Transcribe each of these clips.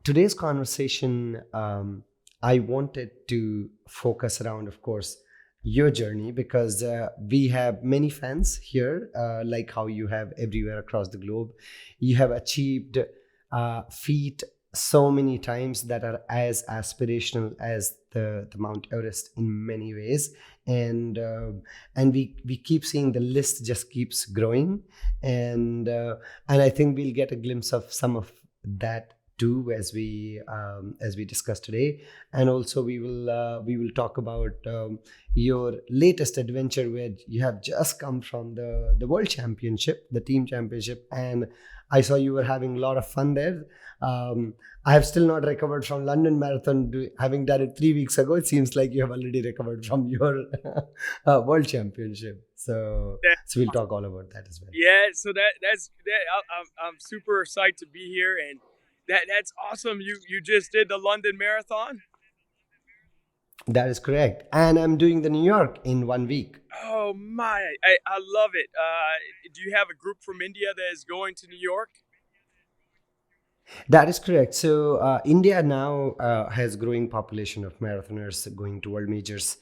today's conversation, I wanted to focus around, of course, your journey because we have many fans here, like how you have everywhere across the globe. You have achieved feat so many times that are as aspirational as the Mount Everest in many ways, and we keep seeing the list just keeps growing, and and I think we'll get a glimpse of some of that too as we discuss today. And also we will talk about your latest adventure where you have just come from the world championship, the team championship, and I saw you were having a lot of fun there. I have still not recovered from London Marathon, having done it 3 weeks ago. It seems like you have already recovered from your world championship. So we'll talk all about that as well. Yeah, so that's that. I'm super psyched to be here, and that's awesome. You just did the London Marathon. That is correct. And I'm doing the New York in 1 week. Oh my, I love it. Do you have a group from India that is going to New York? That is correct. So India now has growing population of marathoners going to world majors.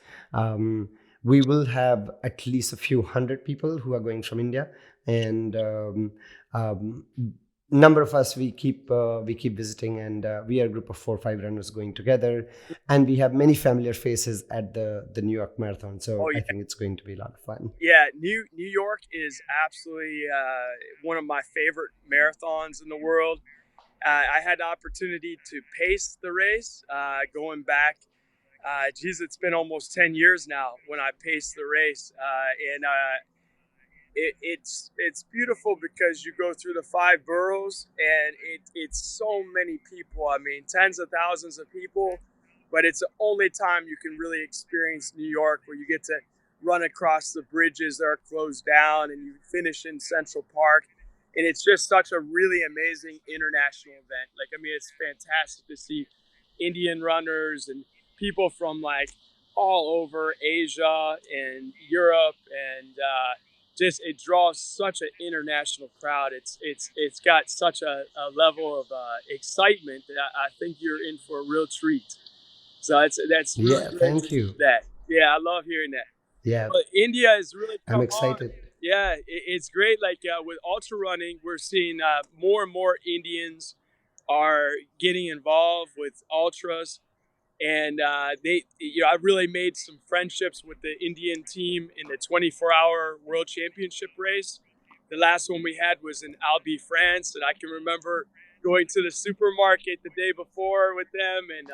We will have at least a few hundred people who are going from India, and um, number of us we keep visiting, and we are a group of 4 or 5 runners going together, and we have many familiar faces at the New York Marathon. Oh So I yeah, think it's going to be a lot of fun. yeah. New York is absolutely one of my favorite marathons in the world. I had the opportunity to pace the race going back. Geez, it's been almost 10 years now when I paced the race, and it's beautiful because you go through the 5 boroughs, and it's so many people. I mean, tens of thousands of people, but it's the only time you can really experience New York, where you get to run across the bridges that are closed down, and you finish in Central Park. And it's just such a really amazing international event. Like, I mean, it's fantastic to see Indian runners and people from like all over Asia and Europe, and just it draws such an international crowd. It's got such a level of excitement that I think you're in for a real treat. So that's really Yeah, great to thank hear you. that. Yeah, I love hearing that. Yeah, But India has really I'm come on. excited. Yeah, it's great. Like with ultra running, we're seeing more and more Indians are getting involved with ultras, and I've really made some friendships with the Indian team in the 24-hour World Championship race. The last one we had was in Albi, France, and I can remember going to the supermarket the day before with them. And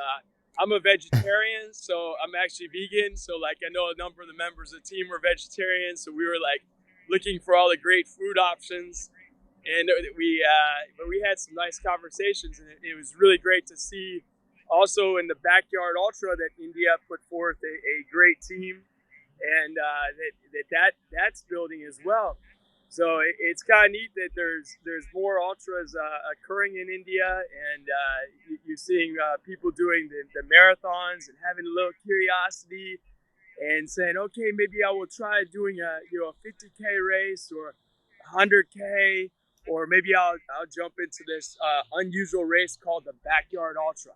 I'm a vegetarian, so I'm actually vegan. So like I know a number of the members of the team were vegetarians, so we were like looking for all the great food options. And but we had some nice conversations, and it was really great to see also in the backyard ultra that India put forth a great team, and that's building as well. So it's kind of neat that there's more ultras occurring in India, and you're seeing people doing the marathons and having a little curiosity and saying, okay, maybe I will try doing a 50K race or 100K, or maybe I'll jump into this unusual race called the backyard ultra,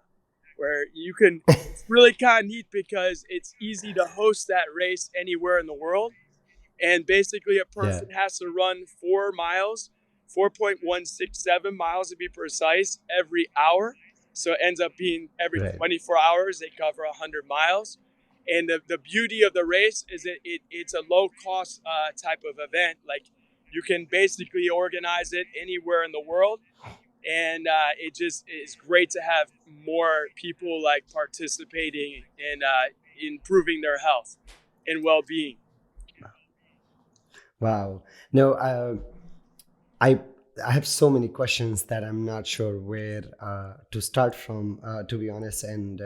where you can. It's really kind of neat because it's easy to host that race anywhere in the world, and basically a Yeah, person has to run 4 miles, 4.167 miles to be precise, every hour. So it ends up being every right. 24 hours they cover 100 miles. And the beauty of the race is that it's a low cost type of event. Like, you can basically organize it anywhere in the world, and it just is great to have more people like participating and improving their health and well-being. Wow. No, I I have so many questions that I'm not sure where to start from, to be honest. And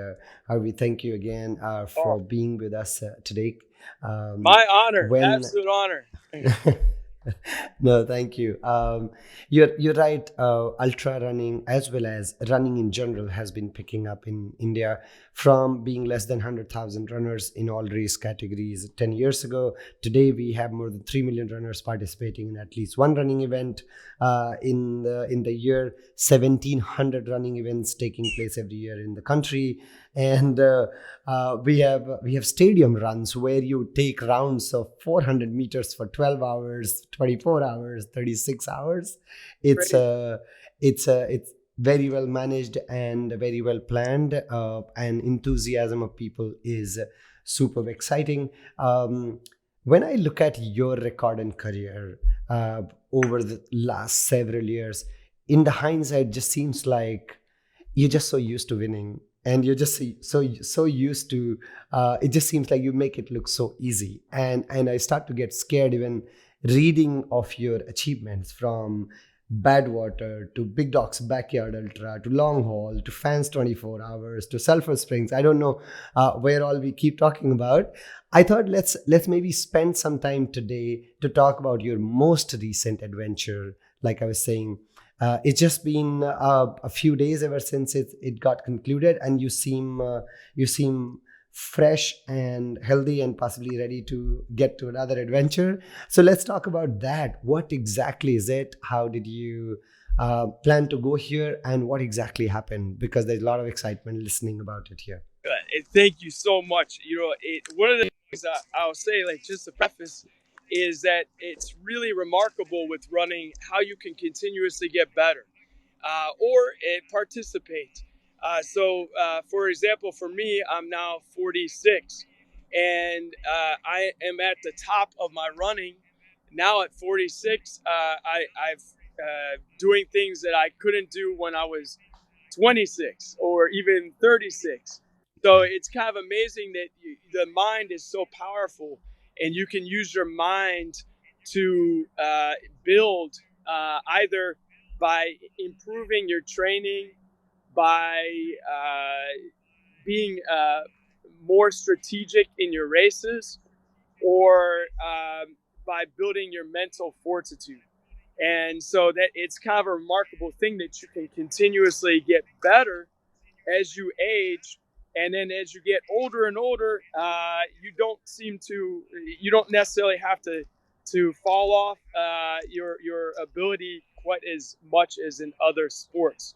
Harvey, thank you again Oh, for being with us today. Um, my honor, when absolute honor. No, thank you. You're right. Ultra running, as well as running in general, has been picking up in India from being less than 100,000 runners in all race categories 10 years ago. Today, we have more than 3 million runners participating in at least one running event. In the year, 1,700 running events taking place every year in the country, and we have stadium runs where you take rounds of 400 meters for 12 hours, 24 hours, 36 hours. It's Great. it's very well managed and very well planned, and enthusiasm of people is super exciting. When I look at your record and career over the last several years, in the hindsight, just seems like you're just so used to winning, and you're just so used to it just seems like you make it look so easy, and I start to get scared even reading of your achievements, from Badwater to Big Doc's Backyard Ultra to Long Haul to Fans 24 Hours to Sulphur Springs. I don't know where all we keep talking about. I thought let's maybe spend some time today to talk about your most recent adventure. Like I was saying, it's just been a few days ever since it got concluded, and you seem fresh and healthy and possibly ready to get to another adventure. So let's talk about that. What exactly is it? How did you plan to go here, and what exactly happened? Because there's a lot of excitement listening about it here. And thank you so much. One of the things I'll say, like just to preface, is that it's really remarkable with running how you can continuously get better or participate. For example, for me, I'm now 46, and I am at the top of my running now at 46. I've doing things that I couldn't do when I was 26 or even 36. So Okay. it's kind of amazing that the mind is so powerful, and you can use your mind to build either by improving your training, by being more strategic in your races, or by building your mental fortitude. And so that it's kind of a remarkable thing that you can continuously get better as you age. And then as you get older and older, you don't necessarily have to fall off your ability quite as much as in other sports.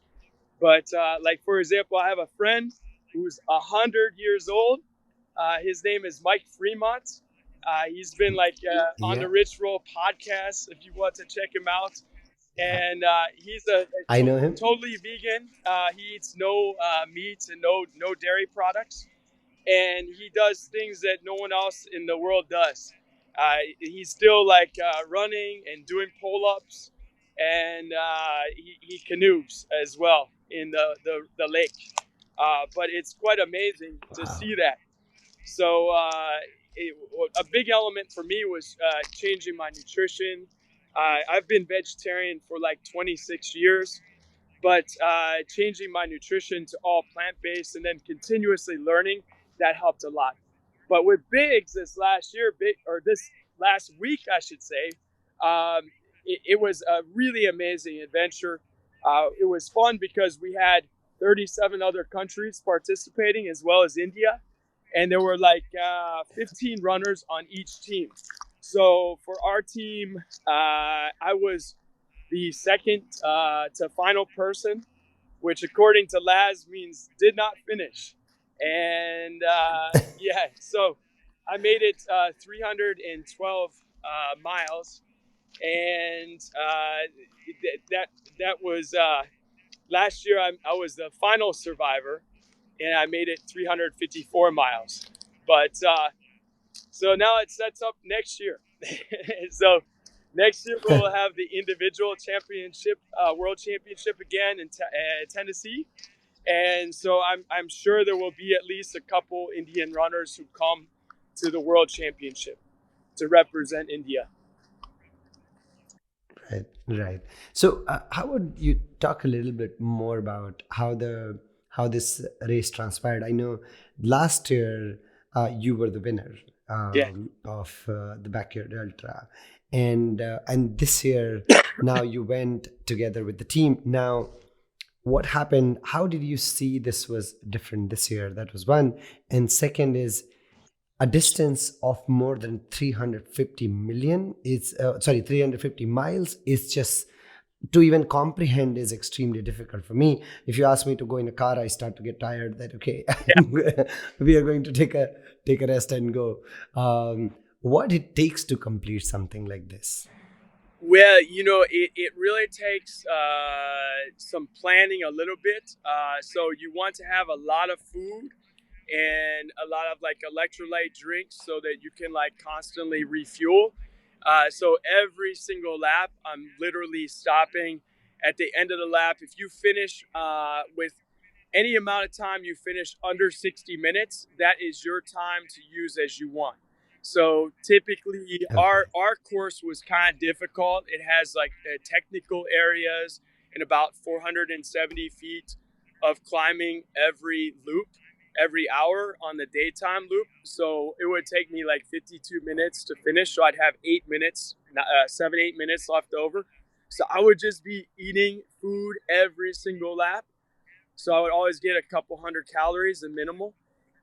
But like for example, I have a friend who's 100 years old. His name is Mike Fremont. He's been like on the Yeah, Rich Roll podcast if you want to check him out. yeah, And he's a I know him. totally vegan. He eats no meat and no dairy products, and he does things that no one else in the world does. He's still like running and doing pull-ups, and he canoes as well in the lake. But it's quite amazing to Wow. see that. So it, a big element for me was changing my nutrition. I've been vegetarian for like 26 years, but changing my nutrition to all plant-based and then continuously learning, that helped a lot. But with Biggs this last year, this last week, I should say, it was a really amazing adventure. It was fun because we had 37 other countries participating as well as India, and there were like 15 runners on each team. So for our team, I was the second to final person, which according to Laz means did not finish. And yeah, so I made it 312 miles, and that was last year. I was the final survivor, and I made it 354 miles. But so now it sets up next year. So next year we'll have the individual championship, world championship again in Tennessee, and so I'm sure there will be at least a couple Indian runners who come to the world championship to represent India. Right, right. So, how would you talk a little bit more about how this race transpired? I know last year you were the winner Yeah. of the Backyard Ultra, and this year now you went together with the team. Now, what happened? How did you see this was different this year? That was one. And second is, a distance of more than 350 million is 350 miles is just, to even comprehend, is extremely difficult for me. If you ask me to go in a car, I start to get tired that, okay, we are going to take a rest and go. What it takes to complete something like this? Well, it really takes some planning a little bit. So you want to have a lot of food and a lot of like electrolyte drinks so that you can like constantly refuel. So every single lap, I'm literally stopping at the end of the lap. If you finish with any amount of time you finish under 60 minutes, that is your time to use as you want. So typically, our Okay. our course was kind of difficult. It has like technical areas and about 470 feet of climbing every loop, every hour on the daytime loop. So it would take me like 52 minutes to finish. So I'd have 8 minutes, 7, 8 minutes left over. So I would just be eating food every single lap, so I would always get a couple hundred calories, a minimal.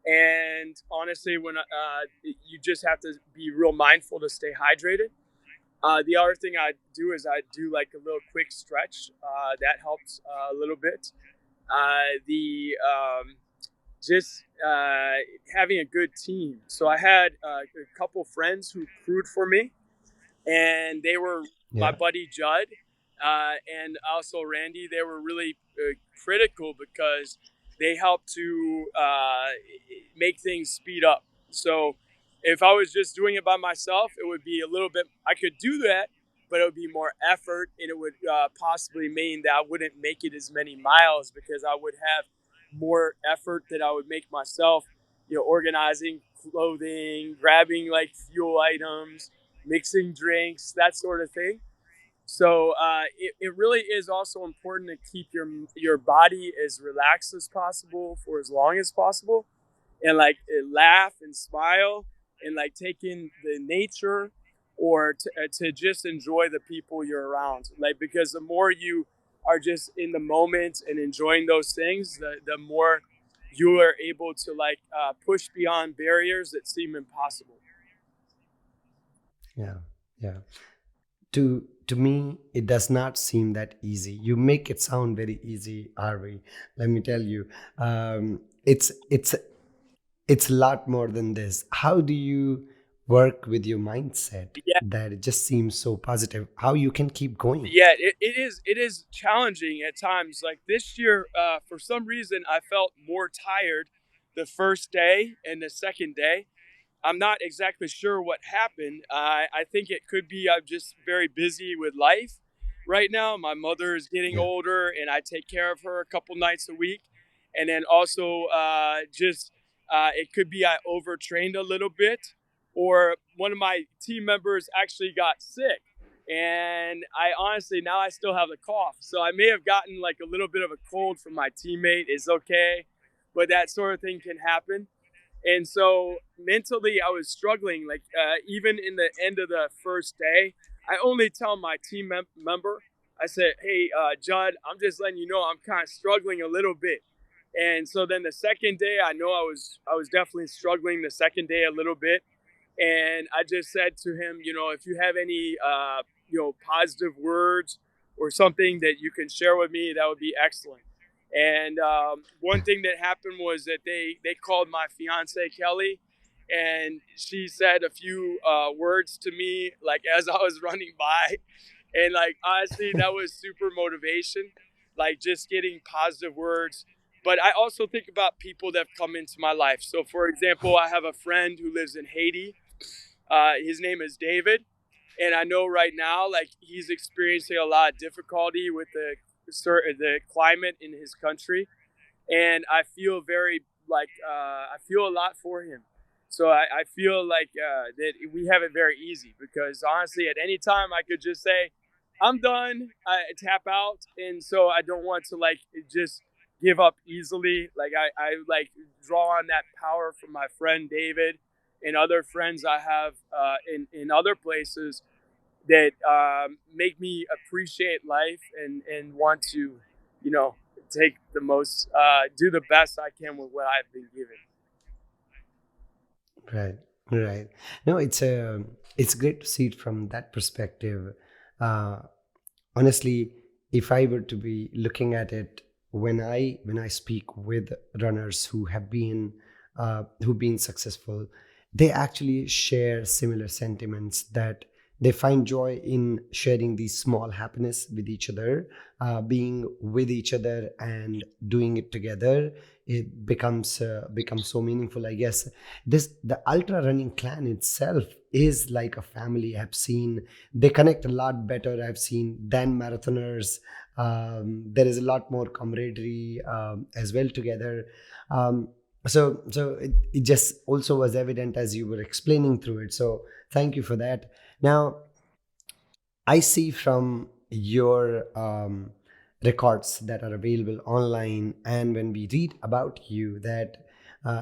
And honestly, when you just have to be real mindful to stay hydrated. The other thing I do is I do like a little quick stretch. That helps a little bit. The Just having a good team. So I had a couple friends who crewed for me, and they were my Yeah. buddy Judd and also Randy. They were really critical because they helped to make things speed up. So if I was just doing it by myself, it would be a little bit. I could do that, but it would be more effort, and it would possibly mean that I wouldn't make it as many miles because I would have more effort that I would make myself. Organizing clothing, grabbing like fuel items, mixing drinks, that sort of thing. So it really is also important to keep your body as relaxed as possible for as long as possible, and like laugh and smile and like take in the nature, or to just enjoy the people you're around. Like, because the more you are just in the moment and enjoying those things, the more you are able to like push beyond barriers that seem impossible. Yeah. Yeah. To me, it does not seem that easy. You make it sound very easy, Harvey. Let me tell you, it's a lot more than this. How do you work with your mindset Yeah, that it just seems so positive? How you can keep going? yeah, it is challenging at times. Like this year, for some reason, I felt more tired the first day and the second day. I'm not exactly sure what happened. I think it could be I'm just very busy with life right now. My mother is getting Yeah. older, and I take care of her a couple nights a week. And then also, just it could be I overtrained a little bit, or one of my team members actually got sick. And I honestly, now I still have the cough. So I may have gotten like a little bit of a cold from my teammate. It's okay. But that sort of thing can happen. And so mentally, I was struggling. Like even in the end of the first day, I only tell my member, I said, "Hey, Judd, I'm just letting you know I'm kind of struggling a little bit." And so then the second day, I know I was definitely struggling the second day a little bit, and I just said to him, if you have any positive words or something that you can share with me, that would be excellent. And one thing that happened was that they called my fiance Kelly, and she said a few words to me like as I was running by, and like honestly, that was super motivation, like just getting positive words. But I also think about people that have come into my life. So, for example, I have a friend who lives in Haiti. His name is David, and I know right now, like he's experiencing a lot of difficulty with the climate in his country, and I feel very like I feel a lot for him. So I feel like that we have it very easy, because honestly, at any time I could just say, "I'm done," I tap out, and so I don't want to like just give up easily. Like I like draw on that power from my friend David and other friends I have in other places that make me appreciate life and want to, you know, take the most, do the best I can with what I've been given. Right, right. No, it's great to see it from that perspective. Uh, Honestly, if I were to be looking at it, when I speak with runners who've been successful, they actually share similar sentiments that they find joy in sharing these small happiness with each other, being with each other and doing it together. It becomes so meaningful. I guess the ultra running clan itself is like a family. I've seen they connect a lot better, I've seen, than marathoners. There is a lot more camaraderie as well together. Um, so so it just also was evident as you were explaining through it, so thank you for that. Now I see from your records that are available online, and when we read about you, that,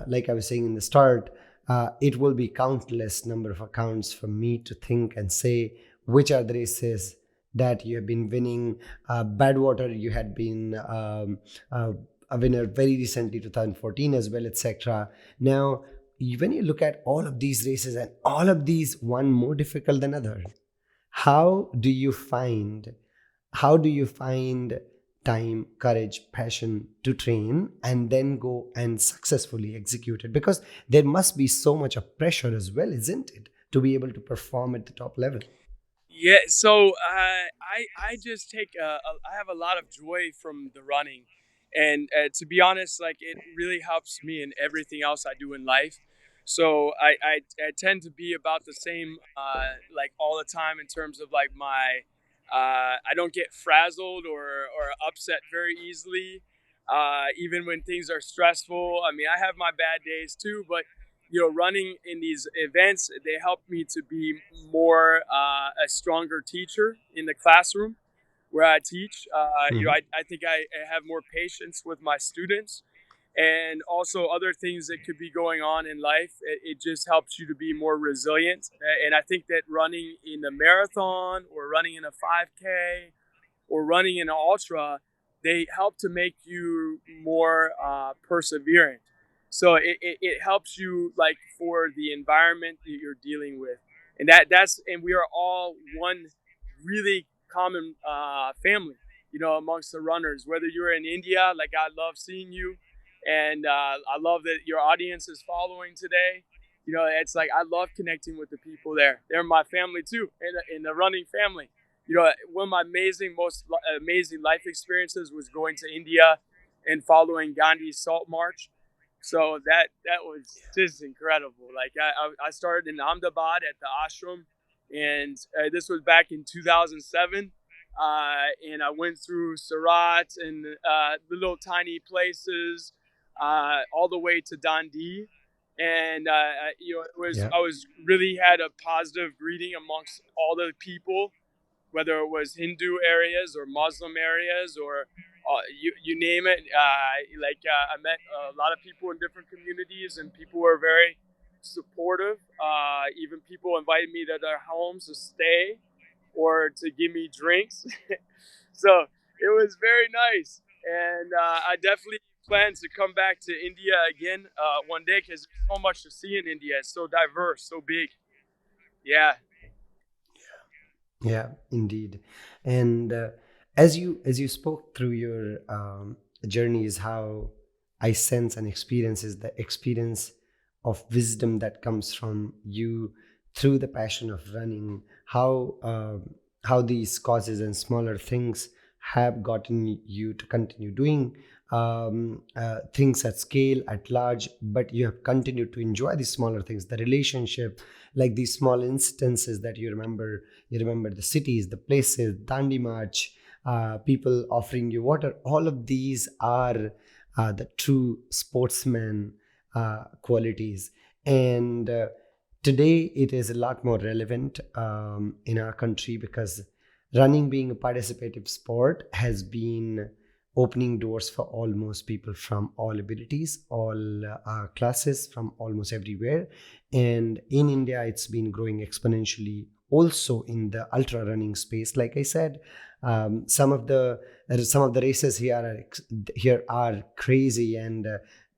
like I was saying in the start, it will be countless number of accounts for me to think and say which are the races that you have been winning. Badwater, you had been a winner very recently, 2014 as well, etc. Now, when you look at all of these races and all of these, one more difficult than other, how do you find how do you find time, courage, passion to train and then go and successfully execute it? Because there must be so much of pressure as well, isn't it, to be able to perform at the top level? Yeah, so I just take I have a lot of joy from the running, and to be honest, like it really helps me in everything else I do in life. So I tend to be about the same, like all the time in terms of like my, I don't get frazzled or upset very easily, even when things are stressful. I mean, I have my bad days too, but running in these events, they help me to be more, a stronger teacher in the classroom where I teach. Mhm. I think I have more patience with my students, and also other things that could be going on in life. It just helps you to be more resilient. And I think that running in the marathon or running in a 5K or running in an ultra, they help to make you more perseverant. So it helps you, like, for the environment that you're dealing with, and and we are all one really common family, amongst the runners. Whether you're in India, like I love seeing you, and I love that your audience is following today. It's like I love connecting with the people there. They're my family too, in the running family. One of my most amazing life experiences was going to India and following Gandhi's Salt March. So that was just incredible. Like I started in Ahmedabad at the ashram, and this was back in 2007. And I went through Surat and the little tiny places, all the way to Dundee. And Yeah. I was really had a positive greeting amongst all the people, whether it was Hindu areas or Muslim areas or you name it. I met a lot of people in different communities, and people were very supportive. Even people invited me to their homes to stay or to give me drinks. So it was very nice, and I definitely plan to come back to India again one day because there's so much to see in India. It's so diverse, so big. Yeah. Yeah, indeed. And as you spoke through your journeys, how I sense and experience is the experience of wisdom that comes from you through the passion of running. How these causes and smaller things have gotten you to continue doing things at scale, at large, but you have continued to enjoy these smaller things, the relationship, like these small instances that you remember. You remember the cities, the places, Dandi March, people offering you water. All of these are the true sportsman qualities. And today it is a lot more relevant in our country, because running, being a participative sport, has been opening doors for almost people from all abilities, all classes, from almost everywhere. And in India, it's been growing exponentially also in the ultra running space. Like I said, some of the races here are crazy and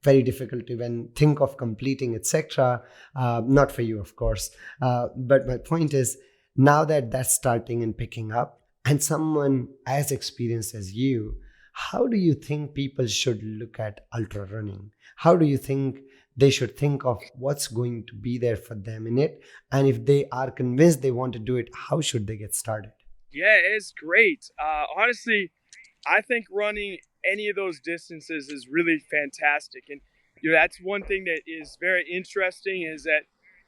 very difficult to even think of completing, etc. Not for you, of course. But my point is, now that that's starting and picking up, and someone as experienced as you, how do you think people should look at ultra running? How do you think they should think of what's going to be there for them in it? And if they are convinced they want to do it, how should they get started? Yeah, it's great. Honestly, I think running any of those distances is really fantastic. And that's one thing that is very interesting is that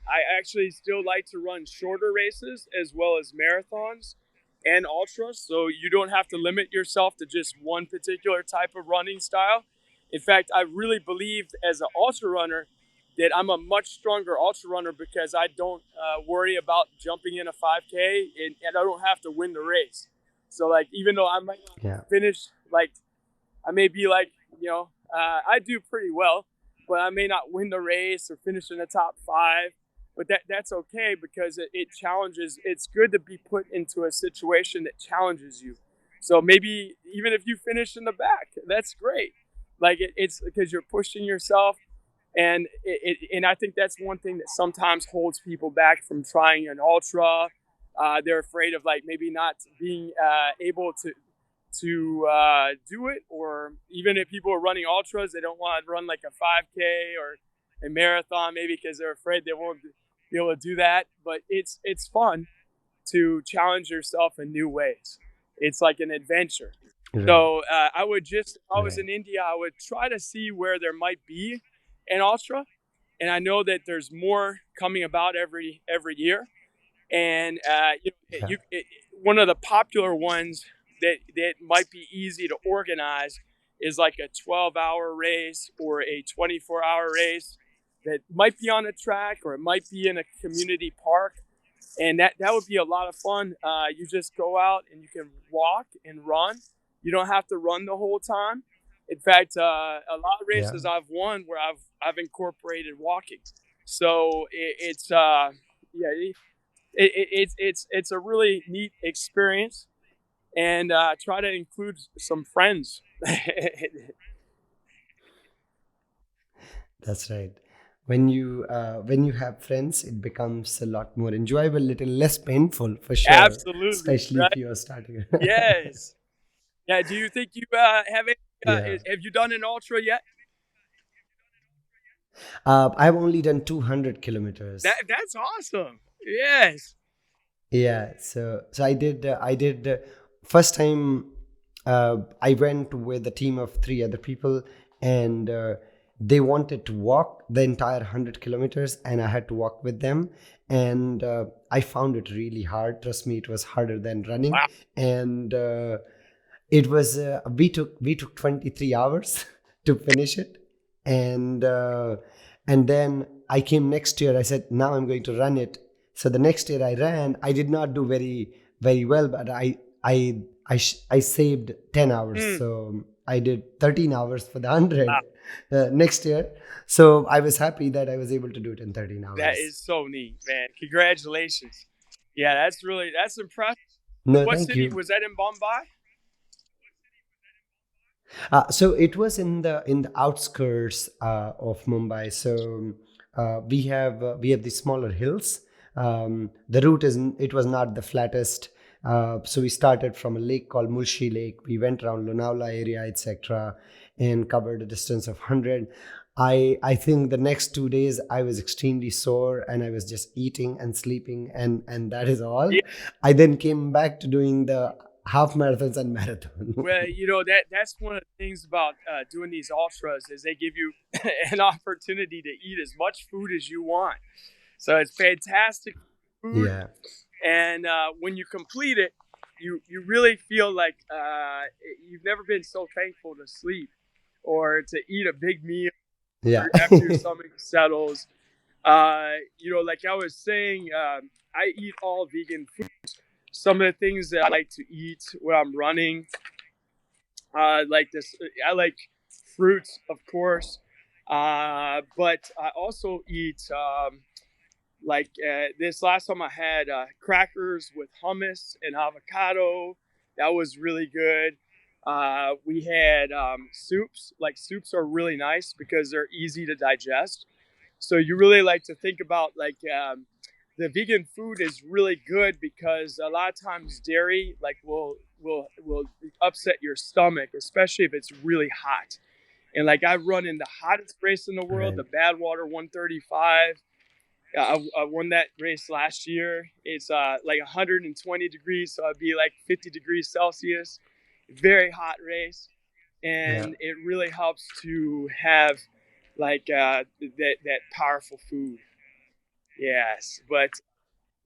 I actually still like to run shorter races as well as marathons and ultras. So you don't have to limit yourself to just one particular type of running style. In fact, I really believe as an ultra runner that I'm a much stronger ultra runner because I don't worry about jumping in a 5K and I don't have to win the race. So like, even though I might Yeah. not finish, like I may be like, I do pretty well, but I may not win the race or finish in the top five. But that's okay because it challenges. It's good to be put into a situation that challenges you. So maybe even if you finish in the back, that's great. Like it's because you're pushing yourself, and and I think that's one thing that sometimes holds people back from trying an ultra. They're afraid of like maybe not being able to do it, or even if people are running ultras, they don't want to run like a 5K or a marathon, maybe because they're afraid they won't be able to do that. But it's fun to challenge yourself in new ways. It's like an adventure. Right. So I would just, if I was Right. in India, I would try to see where there might be an ultra, and I know that there's more coming about every year. And Yeah. one of the popular ones that might be easy to organize is like a 12-hour race or a 24-hour race that might be on a track or it might be in a community park, and that would be a lot of fun. You just go out and you can walk and run. You don't have to run the whole time. In fact, a lot of Yeah. races I've won where I've incorporated walking. So it's yeah, it's a really neat experience, and try to include some friends. That's right. When you have friends, it becomes a lot more enjoyable, little less painful for sure, Absolutely especially if right. you are starting. Yes. Yeah. Do you think you have it? Yeah. Have you done an ultra yet? I've only done 200 kilometers. That's awesome. Yes. Yeah, so I did first time I went with a team of three other people, and they wanted to walk the entire 100 kilometers, and I had to walk with them, and I found it really hard. Trust me, it was harder than running, Wow. and it was we took 23 hours to finish it, and and then I came next year. I said, now I'm going to run it. So the next year I ran. I did not do very well, but I saved 10 hours. Mm, So I did 13 hours for the wow. 100 next year. So I was happy that I was able to do it in 13 That hours. is so neat, man. Congratulations. Yeah, that's impressive. No, What thank city you. was that in Bombay? So it was in the outskirts of Mumbai. So we have the smaller hills. The route is it was not the flattest. So we started from a lake called Mulshi Lake. We went around Lonavala area, etc., and covered a distance of 100. I think the next 2 days I was extremely sore and I was just eating and sleeping, and that is all. Yeah. I then came back to doing the half marathons and marathon. Well, that's one of the things about doing these ultras is they give you an opportunity to eat as much food as you want. So it's fantastic food, Yeah. and when you complete it, you really feel like you've never been so thankful to sleep or to eat a big meal Yeah. after your stomach settles. Like I was saying, I eat all vegan food. Some of the things that I like to eat when I'm running, like this, I like fruits, of course, but I also eat like this last time I had crackers with hummus and avocado. That was really good. We had soups. Like soups are really nice because they're easy to digest. So you really like to think about like the vegan food is really good because a lot of times dairy like will upset your stomach, especially if it's really hot. And like I've run in the hottest race in the world, Right. the Badwater 135. I won that race last year. It's like 120 degrees, so it'd be like 50 degrees Celsius. Very hot race, Yeah. and it really helps to have like that powerful food. Yes, but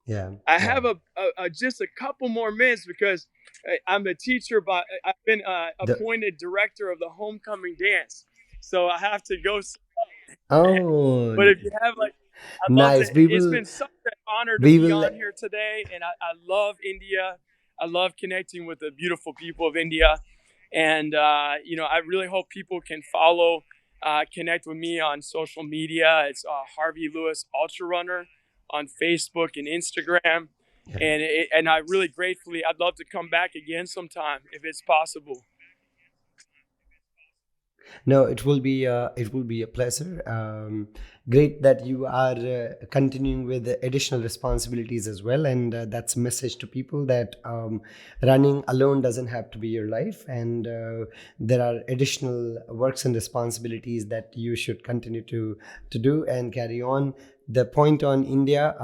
Yeah. I Yeah. have a just a couple more minutes because I'm a teacher, but I've been The appointed director of the homecoming dance, so I have to go. oh, But if you have like, I love nice. that. It's been such an honor to We be will on here today, and I love India. I love connecting with the beautiful people of India, and I really hope people can follow, connect with me on social media. It's Harvey Lewis Ultra Runner on Facebook and Instagram, yeah. and I really gratefully, I'd love to come back again sometime if it's possible. No, it will be a pleasure. Great that you are continuing with the additional responsibilities as well, and that's a message to people that running alone doesn't have to be your life, and there are additional works and responsibilities that you should continue to do and carry on. The point on India,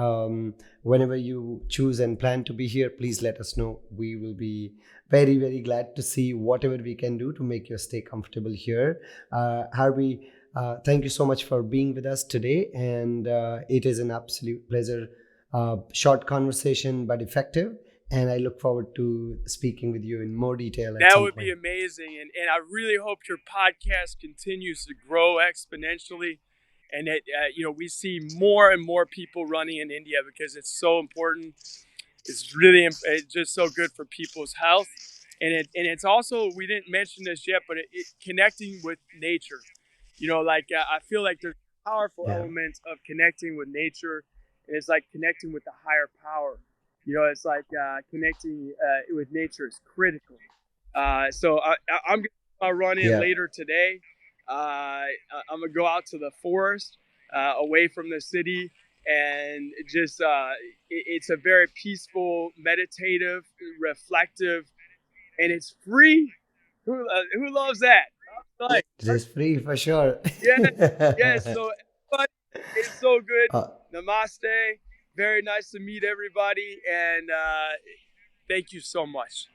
whenever you choose and plan to be here, please let us know. We will be very, very glad to see whatever we can do to make your stay comfortable here. Harvey, thank you so much for being with us today, and it is an absolute pleasure. Short conversation, but effective, and I look forward to speaking with you in more detail at That some would be point. amazing. And I really hope your podcast continues to grow exponentially and that, we see more and more people running in India because it's so important. It's really it's just so good for people's health. And it's also, we didn't mention this yet, but connecting with nature. Like I feel like there's powerful Yeah, elements of connecting with nature. And it's like connecting with the higher power. It's like connecting with nature is critical. I'm going to run in yeah, later today. I'm going to go out to the forest away from the city and just it's a very peaceful, meditative, reflective, and it's free. Who loves that? Like, it is free for sure. yes, yes. So everybody, it's so good. uh, Namaste. Very nice to meet everybody, and thank you so much.